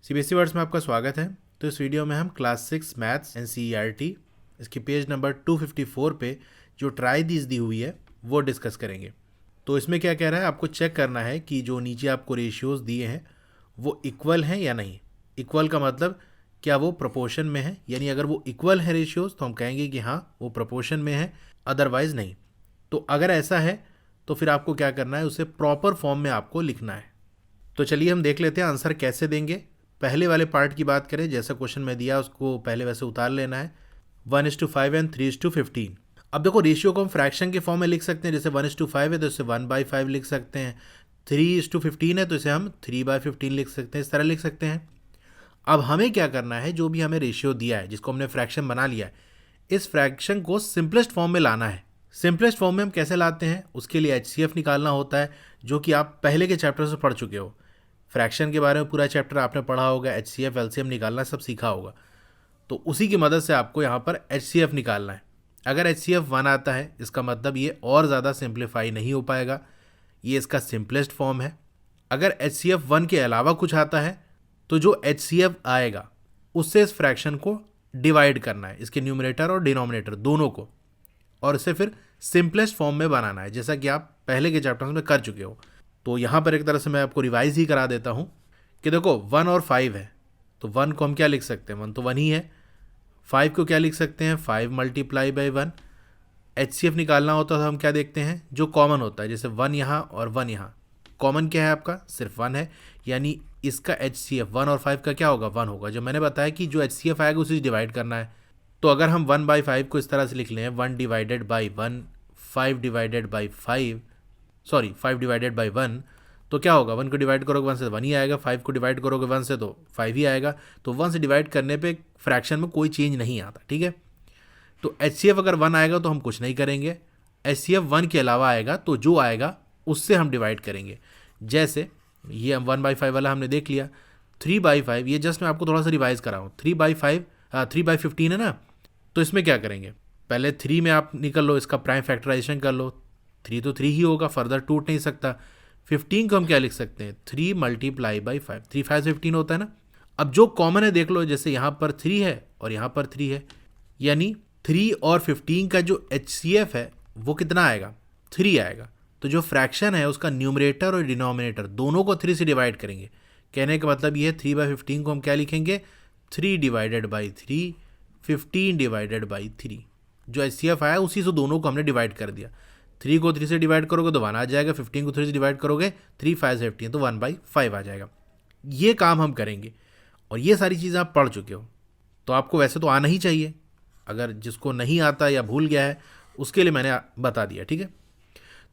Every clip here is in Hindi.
सीबीएसई वर्ड्स में आपका स्वागत है। तो इस वीडियो में हम क्लास 6 मैथ्स एनसीईआरटी इसकी पेज नंबर 254 पे जो ट्राई दीज दी हुई है वो डिस्कस करेंगे। तो इसमें क्या कह रहा है, आपको चेक करना है कि जो नीचे आपको रेशियोज़ दिए हैं वो इक्वल हैं या नहीं। इक्वल का मतलब क्या वो प्रोपोर्शन में है, यानी अगर वो इक्वल है रेशियोज़ तो हम कहेंगे कि हाँ वो प्रोपोर्शन में है, अदरवाइज़ नहीं। तो अगर ऐसा है तो फिर आपको क्या करना है, उसे प्रॉपर फॉर्म में आपको लिखना है। तो चलिए हम देख लेते हैं आंसर कैसे देंगे। पहले वाले पार्ट की बात करें, जैसा क्वेश्चन में दिया उसको पहले वैसे उतार लेना है। 1:5 एंड 3:15। अब देखो रेशियो को हम फ्रैक्शन के फॉर्म में लिख सकते हैं। जैसे 1:5 है तो इसे 1/5 लिख सकते हैं। 3:15 है तो इसे हम 3/15 लिख सकते हैं, इस तरह लिख सकते हैं। अब हमें क्या करना है, जो भी हमें रेशियो दिया है जिसको हमने फ्रैक्शन बना लिया है, इस फ्रैक्शन को सिंपलेस्ट फॉर्म में लाना है। सिंपलेस्ट फॉर्म में हम कैसे लाते हैं, उसके लिए एचसीएफ निकालना होता है, जो कि आप पहले के चैप्टर से पढ़ चुके हो। फ्रैक्शन के बारे में पूरा चैप्टर आपने पढ़ा होगा, एचसीएफ एलसीएम निकालना सब सीखा होगा। तो उसी की मदद से आपको यहाँ पर एचसीएफ निकालना है। अगर एचसीएफ 1 आता है इसका मतलब ये और ज़्यादा सिंप्लीफाई नहीं हो पाएगा, ये इसका सिंपलेस्ट फॉर्म है। अगर एचसीएफ 1 के अलावा कुछ आता है तो जो एचसीएफ आएगा उससे इस फ्रैक्शन को डिवाइड करना है, इसके न्यूमरेटर और डिनोमिनेटर दोनों को, और इसे फिर सिंपलेस्ट फॉर्म में बनाना है, जैसा कि आप पहले के चैप्टर्स में कर चुके हो। तो यहाँ पर एक तरह से मैं आपको रिवाइज ही करा देता हूँ कि देखो 1 और 5 है, तो 1 को हम क्या लिख सकते हैं, 1 तो 1 ही है। 5 को क्या लिख सकते हैं, 5 × 1। एचसीएफ निकालना होता है तो हम क्या देखते हैं, जो कॉमन होता है, जैसे 1 यहाँ और 1 यहाँ। कॉमन क्या है आपका, सिर्फ 1 है, यानी इसका एचसीएफ 1 और 5 का क्या होगा, 1 होगा। जो मैंने बताया कि जो एचसीएफ आएगा उसे डिवाइड करना है। तो अगर हम 1/5 को इस तरह से लिख लें, 1 divided by 1, 5 divided by 5, sorry 5 divided by 1, तो क्या होगा, 1 को डिवाइड करोगे 1 से 1 ही आएगा, 5 को डिवाइड करोगे 1 से तो 5 ही आएगा। तो 1 से डिवाइड करने पे फ्रैक्शन में कोई चेंज नहीं आता, ठीक है। तो एचसीएफ अगर 1 आएगा तो हम कुछ नहीं करेंगे, एचसीएफ 1 के अलावा आएगा तो जो आएगा उससे हम डिवाइड करेंगे। जैसे ये 1/5 वाला हमने देख लिया। 3/5, ये जस्ट मैं आपको थोड़ा सा रिवाइज करा हूँ। 3/15 है ना, तो इसमें क्या करेंगे, पहले 3 में आप निकल लो, इसका प्राइम फैक्टराइजेशन कर लो। 3 तो 3 ही होगा, फर्दर टूट नहीं सकता। 15 को हम क्या लिख सकते हैं, 3 × 5, 3 5 15 होता है ना। अब जो कॉमन है देख लो, जैसे यहाँ पर 3 है और यहाँ पर 3 है, यानी 3 और 15 का जो एचसीएफ है वो कितना आएगा, 3 आएगा। तो जो फ्रैक्शन है उसका न्यूमरेटर और डिनोमिनेटर दोनों को 3 से डिवाइड करेंगे। कहने का मतलब ये है 3/15 को हम क्या लिखेंगे, 3 डिवाइडेड बाई 3, 15 डिवाइडेड बाई 3। जो एचसीएफ आया उसी से दोनों को हमने डिवाइड कर दिया। 3 को 3 से डिवाइड करोगे तो 1 आ जाएगा, 15 को 3 से डिवाइड करोगे 3 5 15 तो 1/5 आ जाएगा। ये काम हम करेंगे और ये सारी चीज़ें आप पढ़ चुके हो, तो आपको वैसे तो आना ही चाहिए। अगर जिसको नहीं आता या भूल गया है उसके लिए मैंने बता दिया, ठीक है।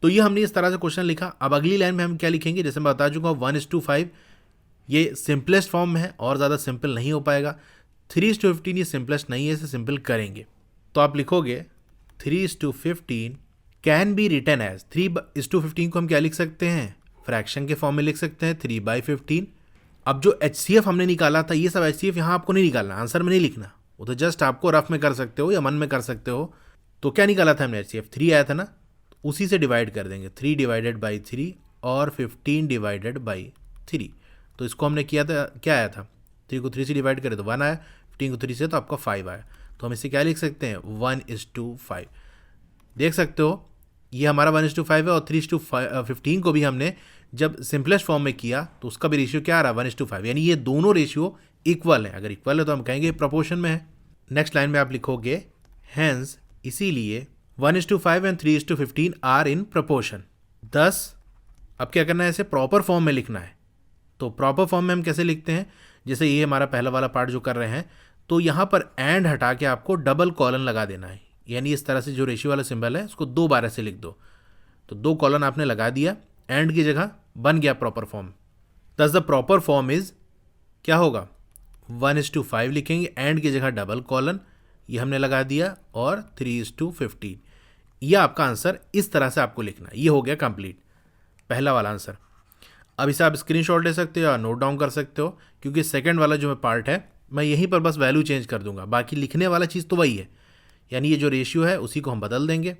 तो ये हमने इस तरह से क्वेश्चन लिखा। अब अगली लाइन में हम क्या लिखेंगे, जैसे मैं बता चुका हूँ 1:5 ये सिंपलेस्ट फॉर्म में है और ज़्यादा सिंपल नहीं हो पाएगा। 3:15 ये सिंपलेस्ट नहीं है, इसे सिंपल करेंगे। तो आप लिखोगे 3:15 कैन बी रिटन एज, 3:15 को हम क्या लिख सकते हैं, फ्रैक्शन के फॉर्म में लिख सकते हैं 3/15। अब जो एचसीएफ हमने निकाला था, ये सब एचसीएफ यहाँ आपको नहीं निकालना, आंसर में नहीं लिखना, वो तो जस्ट आपको रफ में कर सकते हो या मन में कर सकते हो। तो क्या निकाला था हमने, एचसीएफ 3 आया था ना, उसी से डिवाइड कर देंगे, 3 डिवाइडेड बाई 3 और 15 डिवाइडेड बाई 3। तो इसको हमने किया था, क्या आया था, 3 को 3 से डिवाइड करें तो 1 आया, 15 को 3 से तो आपका 5 आया। तो हम इसे क्या लिख सकते हैं, 1:5। देख सकते हो ये हमारा 1:5 है, और 3:15 को भी हमने जब सिंपलेस्ट फॉर्म में किया तो उसका भी रेशियो क्या आ रहा है, 1:5, यानी ये दोनों रेशियो इक्वल है। अगर इक्वल है तो हम कहेंगे प्रोपोर्शन में है। नेक्स्ट लाइन में आप लिखोगे हैंस, इसीलिए 1:5 एंड 3:15 आर इन प्रोपोर्शन। 10, अब क्या करना है, इसे प्रॉपर फॉर्म में लिखना है। तो प्रॉपर फॉर्म में हम कैसे लिखते हैं, जैसे ये हमारा पहला वाला पार्ट जो कर रहे हैं, तो यहाँ पर एंड हटा के आपको डबल कॉलन लगा देना है, यानी इस तरह से जो रेशियो वाला सिंबल है उसको 2 बार ऐसे लिख दो। तो 2 कॉलन आपने लगा दिया, एंड की जगह बन गया प्रॉपर फॉर्म। दस द प्रॉपर फॉर्म इज, क्या होगा, 1:5 लिखेंगे, एंड की जगह डबल कॉलन, ये हमने लगा दिया, और 3:15। यह आपका आंसर इस तरह से आपको लिखना है। ये हो गया कंप्लीट पहला वाला आंसर। अब इसे आप स्क्रीनशॉट ले सकते हो या नोट डाउन कर सकते हो, क्योंकि सेकंड वाला जो पार्ट है मैं यहीं पर बस वैल्यू चेंज कर दूंगा, बाकी लिखने वाला चीज़ तो वही है, यानी ये जो रेशियो है उसी को हम बदल देंगे।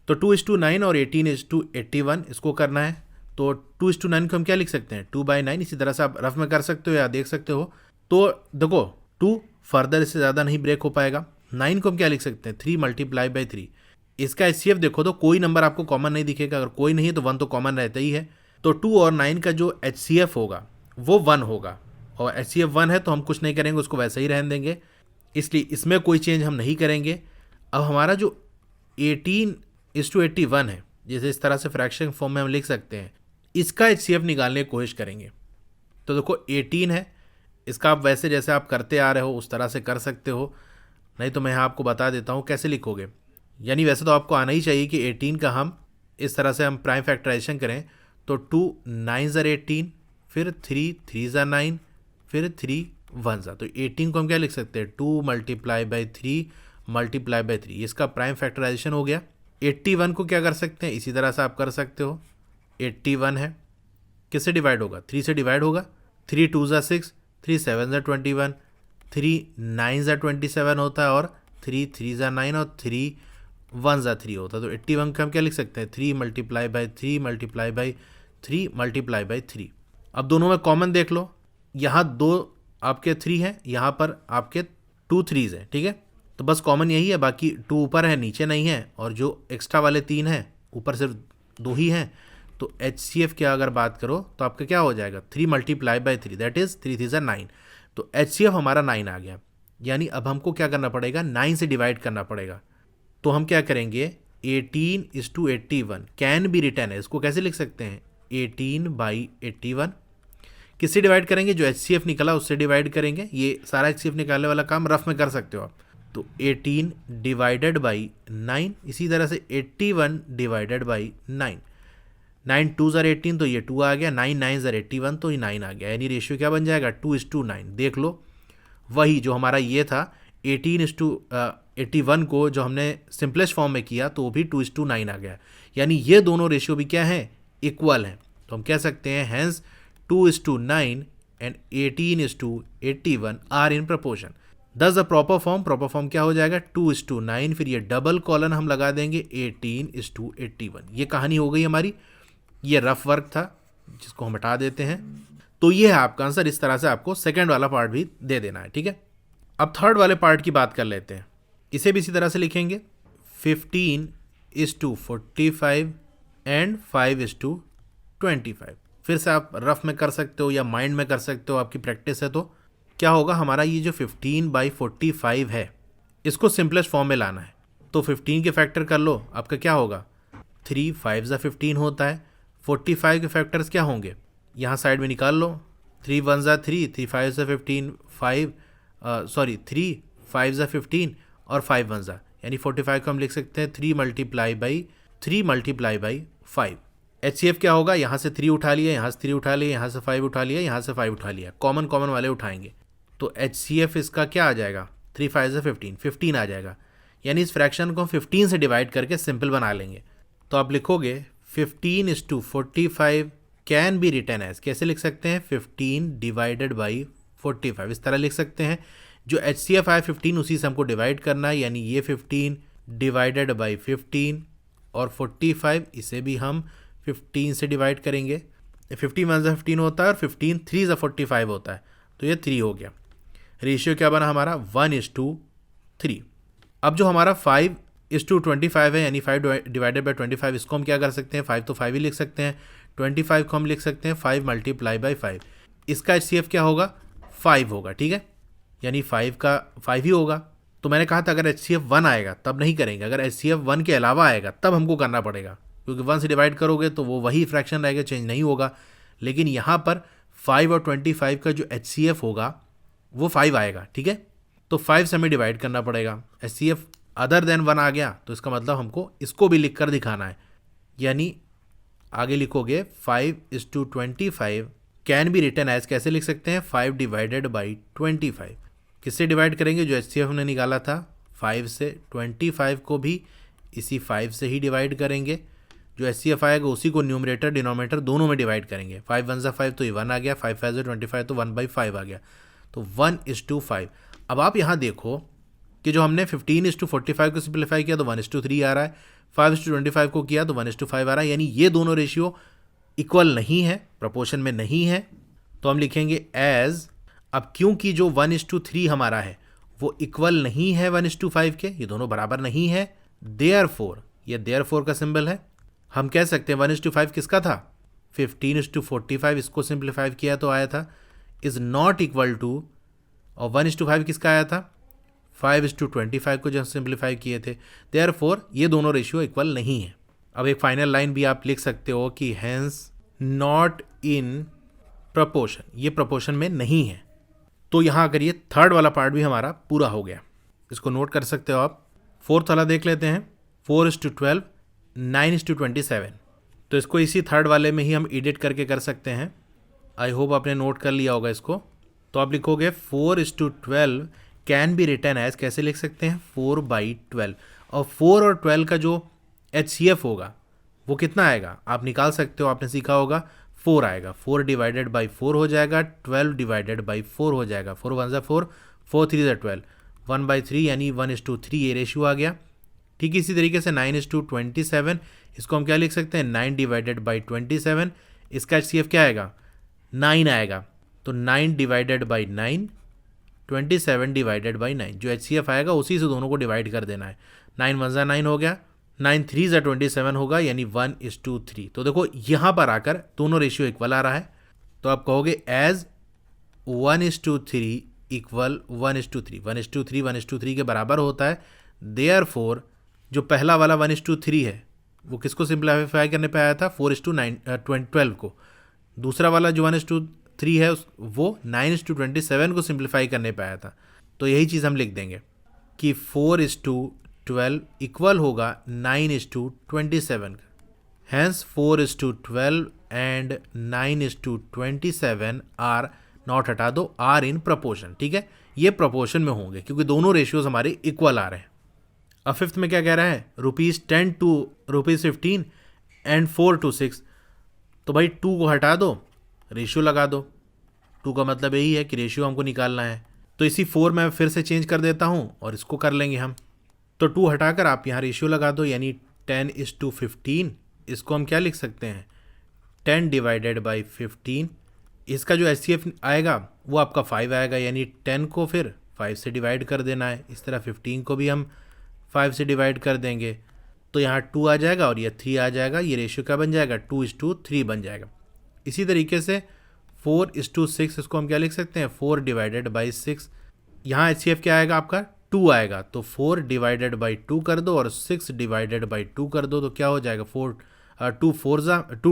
तो 2:9 और 18:81 इसको करना है। तो 2:9 को हम क्या लिख सकते हैं, 2/9। इसी तरह से आप रफ में कर सकते हो या देख सकते हो। तो देखो 2 फर्दर इससे ज़्यादा नहीं ब्रेक हो पाएगा। 9 को हम क्या लिख सकते हैं, 3 × 3। इसका HCF देखो तो कोई नंबर आपको कॉमन नहीं दिखेगा, अगर कोई नहीं है तो 1 तो कॉमन रहता ही है। तो 2 और 9 का जो HCF होगा वो 1 होगा, और HCF 1 है तो हम कुछ नहीं करेंगे, उसको वैसे ही रहने देंगे, इसलिए इसमें कोई चेंज हम नहीं करेंगे। अब हमारा जो 18:81 है, जैसे इस तरह से फ्रैक्शन फॉर्म में हम लिख सकते हैं, इसका HCF निकालने की कोशिश करेंगे। तो देखो 18 है, इसका आप वैसे जैसे आप करते आ रहे हो उस तरह से कर सकते हो, नहीं तो मैं यहाँ आपको बता देता हूँ कैसे लिखोगे। यानी वैसे तो आपको आना ही चाहिए कि 18 का हम इस तरह से हम प्राइम फैक्टराइजेशन करें, तो 2 9s are 18, फिर 3 3s are 9, फिर 3 1s are। तो 18 को हम क्या लिख सकते हैं, 2 × 3 × 3, इसका प्राइम फैक्टराइजेशन हो गया। 81 को क्या कर सकते हैं, इसी तरह से आप कर सकते हो। 81 है, किससे डिवाइड होगा, 3 से डिवाइड होगा। 3 2s are 6, 3 7s are 21, 3 9s are 27 होता है, और 3 3s are 9, और 3 1s are 3 होता है। तो 81 को हम क्या लिख सकते हैं, 3 × 3 × 3 × 3। अब दोनों में कॉमन देख लो, यहाँ 2 आपके 3 हैं, यहाँ पर आपके 2 3s हैं, ठीक है। तो बस कॉमन यही है, बाकी 2 ऊपर है नीचे नहीं है, और जो एक्स्ट्रा वाले 3 हैं ऊपर सिर्फ 2 ही हैं। तो HCF की अगर बात करो तो आपका क्या हो जाएगा, 3 × 3, दैट इज 3 3s are 9। तो HCF हमारा 9 आ गया। यानी अब हमको क्या करना पड़ेगा, 9 से डिवाइड करना पड़ेगा। तो हम क्या करेंगे, 18:81 कैन बी रिटन है, इसको कैसे लिख सकते हैं, 18/81। किससे डिवाइड करेंगे, जो HCF निकला उससे डिवाइड करेंगे। ये सारा HCF निकालने वाला काम रफ में कर सकते हो आप। तो 18 / 9, इसी तरह से 81 / 9। 9 2s are 18, तो ये 2 आ गया। 9 9s are 81, तो ये 9 आ गया। यानी रेशियो क्या बन जाएगा, 2:9। देख लो वही जो हमारा ये था 18:81 को जो हमने सिंपलेस्ट फॉर्म में किया तो वो भी 2:9 आ गया। यानी ये दोनों रेशियो भी क्या है, इक्वल हैं। तो हम कह सकते हैं hence 2:9 and 18:81 are in proportion. Thus the proper form क्या हो जाएगा, 2:9, फिर ये डबल कॉलन हम लगा देंगे 18:81। ये कहानी हो गई हमारी, ये रफ वर्क था जिसको हम हटा देते हैं। तो ये है आपका आंसर। इस तरह से आपको सेकंड वाला पार्ट भी दे देना है, ठीक है। अब थर्ड वाले पार्ट की बात कर लेते हैं। इसे भी इसी तरह से लिखेंगे, 15:45 एंड 5:25। फिर से आप रफ में कर सकते हो या माइंड में कर सकते हो, आपकी प्रैक्टिस है। तो क्या होगा, हमारा ये जो 15/45 है इसको सिंपलेस्ट फॉर्म में लाना है। तो 15 के फैक्टर कर लो, आपका क्या होगा, 3 5s are 15 होता है। 45 के फैक्टर्स क्या होंगे, यहाँ साइड में निकाल लो। 3 1s are 3, 3 5s are 15, 3 5s are 15 और 5 1s are, यानी 45 को हम लिख सकते हैं 3 × 5। HCF क्या होगा, यहाँ से 3 उठा लिया, यहाँ से 3 उठा लिया, यहाँ से 5 उठा लिया, यहाँ से 5 उठा लिया, कॉमन वाले उठाएंगे। तो HCF इसका क्या आ जाएगा, 3 5s are 15 आ जाएगा। यानी इस फ्रैक्शन को 15 से डिवाइड करके सिंपल बना लेंगे। तो आप लिखोगे 15:45 कैन बी रिटन एज, कैसे लिख सकते हैं, 15 / 45, इस तरह लिख सकते हैं। जो HCF आया 15 उसी से हमको डिवाइड करना है, यानी ये 15 / 15 और 45 इसे भी हम 15 से डिवाइड करेंगे। 15 1s are 15 होता है और 15 3s are 45 होता है, तो ये 3 हो गया। रेशियो क्या बना हमारा, 1:3। अब जो हमारा 5:25 है, यानी 5 / 25, इसको हम क्या कर सकते हैं, 5 तो 5 ही लिख सकते हैं। 25 को हम लिख सकते हैं 5 × 5। इसका HCF क्या होगा, 5 होगा, ठीक है। यानी 5 का 5 ही होगा। तो मैंने कहा था अगर HCF 1 आएगा तब नहीं करेंगे, अगर HCF 1 के अलावा आएगा तब हमको करना पड़ेगा, क्योंकि 1 से डिवाइड करोगे तो वो वही फ्रैक्शन रहेगा, चेंज नहीं होगा। लेकिन यहाँ पर 5 और 25 का जो HCF होगा वो 5 आएगा, ठीक है। तो 5 से हमें डिवाइड करना पड़ेगा। HCF अदर देन 1 आ गया तो इसका मतलब हमको इसको भी लिख कर दिखाना है। यानी आगे लिखोगे 5:25 कैन बी रिटन एज, कैसे लिख सकते हैं, 5 / 25। किससे डिवाइड करेंगे, जो HCF हमने निकाला था 5 से। 25 को भी इसी 5 से ही डिवाइड करेंगे। जो HCF आएगा उसी को न्यूमरेटर डिनोमिनेटर दोनों में डिवाइड करेंगे। 5 1s are 5, तो ये 1 आ गया। 5 5s are 25, तो 1/5 आ गया। तो 1:5। अब आप यहाँ देखो कि जो हमने 15:45 को सिंप्लीफाई किया तो 1:3 आ रहा है, 5:25 को किया तो 1:5 आ रहा है। यानी ये दोनों रेशियो इक्वल नहीं है, प्रोपोर्शन में नहीं है, तो हम लिखेंगे एज। अब क्योंकि जो 1:3 हमारा है वो इक्वल नहीं है 1:5 के, ये दोनों बराबर नहीं है, देयरफॉर, ये देयरफॉर का सिंबल है। हम कह सकते हैं 1:5 किसका था, 15:45, इसको सिंप्लीफाई किया तो आया था, इज नॉट इक्वल टू, और 1:5 किसका आया था, 5:25 को जो सिंप्लीफाई किए थे, देयरफॉर ये दोनों रेशियो इक्वल नहीं है। अब एक फाइनल लाइन भी आप लिख सकते हो कि हैंस नॉट इन प्रपोर्शन, ये प्रपोर्शन में नहीं है। तो यहाँ अगर ये थर्ड वाला पार्ट भी हमारा पूरा हो गया, इसको नोट कर सकते हो आप। फोर्थ वाला देख लेते हैं, 4:12, 9:27। तो इसको इसी थर्ड वाले में ही हम एडिट करके कर सकते हैं। आई होप आपने नोट कर लिया होगा इसको। तो आप लिखोगे 4:12 कैन बी रिटर्न एज, कैसे लिख सकते हैं, 4/12। और 4 और 12 का जो HCF होगा वो कितना आएगा आप निकाल सकते हो, आपने सीखा होगा 4 आएगा, 4 डिवाइडेड बाई 4 हो जाएगा, 12 डिवाइडेड बाई 4 हो जाएगा, 4 1 ज़ा 4, 4 3 ज़ा 12, 1/3 यानी 1:3 ये रेशियो आ गया। ठीक इसी तरीके से 9:27, इसको हम क्या लिख सकते हैं, 9 डिवाइडेड बाई 27, इसका HCF क्या आएगा, 9 आएगा, तो 9 डिवाइडेड बाई 9, 27 डिवाइडेड बाई 9, जो HCF आएगा उसी से दोनों को डिवाइड कर देना है। 9 1 ज़ा 9 हो गया, 9 3 ज़ा 27 होगा, यानी 1:3। तो देखो यहाँ पर आकर दोनों रेशियो इक्वल आ रहा है, तो आप कहोगे एज 1:3 इक्वल 1:3, 1:3 1:3 के बराबर होता है, देयरफॉर जो पहला वाला 1:3 है वो किसको सिंप्लीफाई करने पे आया था, 4:12 को। दूसरा वाला जो 1:3 है वो 9:27 को सिंप्लीफाई करने पे आया था। तो यही चीज़ हम लिख देंगे कि 4:12 इक्वल होगा 9:27 का। हैंस 4:12 एंड 9:27 आर नॉट, हटा दो, आर इन प्रपोर्शन। ठीक है, ये प्रपोर्शन में होंगे क्योंकि दोनों रेशियोज हमारे इक्वल आ रहे हैं। अब फिफ्थ में क्या कह रहा है, ₹10 to ₹15 एंड 4 to 6। तो भाई 2 को हटा दो, रेशियो लगा दो। 2 का मतलब यही है कि रेशियो हमको निकालना है। तो इसी 4 में फिर से चेंज कर देता हूँ और इसको कर लेंगे हम। तो 2 हटाकर आप यहाँ रेशियो लगा दो, यानी 10:15। इसको हम क्या लिख सकते हैं, 10 डिवाइडेड बाई 15। इसका जो HCF आएगा वो आपका 5 आएगा, यानी 10 को फिर 5 से डिवाइड कर देना है। इस तरह 15 को भी हम 5 से डिवाइड कर देंगे, तो यहाँ 2 आ जाएगा और ये 3 आ जाएगा। ये रेशियो क्या बन जाएगा, 2:3 बन जाएगा। इसी तरीके से 4:6, इसको हम क्या लिख सकते हैं, 4 डिवाइडेड बाई 6। यहाँ HCF क्या आएगा आपका, 2 आएगा, तो 4 डिवाइडेड बाई 2 कर दो और 6 डिवाइडेड बाई 2 कर दो, तो क्या हो जाएगा, 2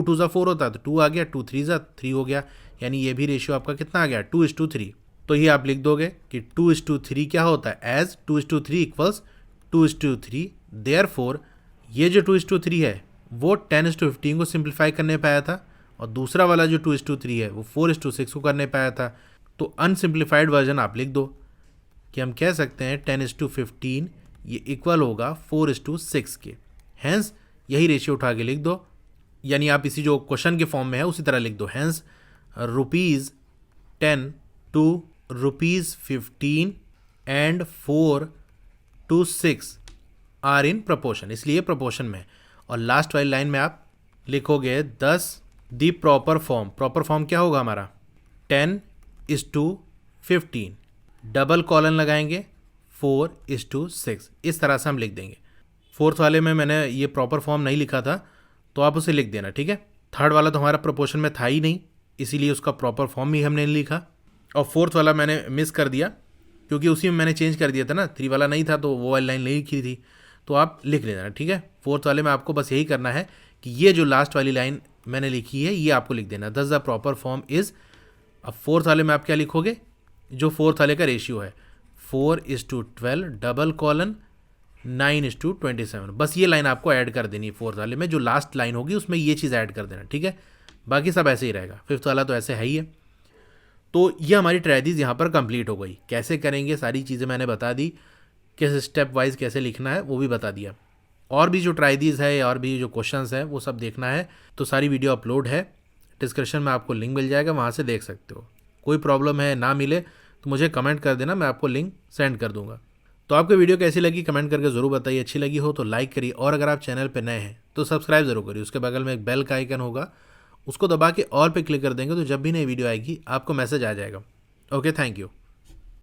2 ज़ा 4 होता है, तो 2 आ गया, 2 3 ज़ा 3 हो गया, यानी ये भी रेशियो आपका कितना आ गया, 2:3। तो ये आप लिख दोगे कि 2:3 क्या होता है, एज 2:3 इक्वल्स 2:3। देयरफॉर ये जो 2:3 है वो 10:15 को सिंप्लीफाई करने पे आया था, और दूसरा वाला जो 2:3 है वो 4:6 को करने पे आया था। तो अनसिम्प्लीफाइड वर्जन आप लिख दो कि हम कह सकते हैं 10:15 ये इक्वल होगा 4:6 के। हैंस यही रेशियो उठा के लिख दो, यानी आप इसी जो क्वेश्चन के फॉर्म में है उसी तरह लिख दो। Hence ₹10 to ₹15 and 4 to 6 are in proportion, इसलिए प्रपोर्शन में। और लास्ट वाली लाइन में आप लिखोगे 10 the proper form. Proper form क्या होगा हमारा, 10:15, डबल कॉलन लगाएंगे 4:6, इस तरह से हम लिख देंगे। फोर्थ वाले में मैंने ये प्रॉपर फॉर्म नहीं लिखा था, तो आप उसे लिख देना, ठीक है। थर्ड वाला तो हमारा प्रपोर्शन में था ही नहीं, इसीलिए उसका प्रॉपर फॉर्म ही हमने नहीं लिखा। और फोर्थ वाला मैंने मिस कर दिया क्योंकि उसी में मैंने चेंज कर दिया था ना, 3 वाला नहीं था, तो वो वाली लाइन नहीं लिखी थी, तो आप लिख लेना, ठीक है। फोर्थ वाले में आपको बस यही करना है कि ये जो लास्ट वाली लाइन मैंने लिखी है ये आपको लिख देना, दस द प्रॉपर फॉर्म इज़। अब फोर्थ वाले में आप क्या लिखोगे, जो फोर्थ वाले का रेशियो है 4:12 डबल कॉलन 9:27, बस ये लाइन आपको ऐड कर देनी है फोर्थ वाले में। जो लास्ट लाइन होगी उसमें ये चीज़ ऐड कर देना, ठीक है। बाकी सब ऐसे ही रहेगा, फिफ्थ वाला तो ऐसे है ही है। तो ये हमारी ट्रेडिस यहाँ पर कंप्लीट हो गई। कैसे करेंगे सारी चीज़ें मैंने बता दी, कैसे स्टेप वाइज कैसे लिखना है वो भी बता दिया। और भी जो ट्राइडीज़ है और भी जो क्वेश्चंस हैं वो सब देखना है तो सारी वीडियो अपलोड है, डिस्क्रिप्शन में आपको लिंक मिल जाएगा, वहाँ से देख सकते हो। कोई प्रॉब्लम है ना मिले तो मुझे कमेंट कर देना, मैं आपको लिंक सेंड कर दूँगा। तो आपको वीडियो कैसी लगी कमेंट करके ज़रूर बताइए। अच्छी लगी हो तो लाइक करिए, और अगर आप चैनल पर नए हैं तो सब्सक्राइब ज़रूर करिए। उसके बगल में एक बेल का आइकन होगा, उसको दबा के ऑल पे क्लिक कर देंगे तो जब भी नई वीडियो आएगी आपको मैसेज आ जाएगा। Okay, thank you.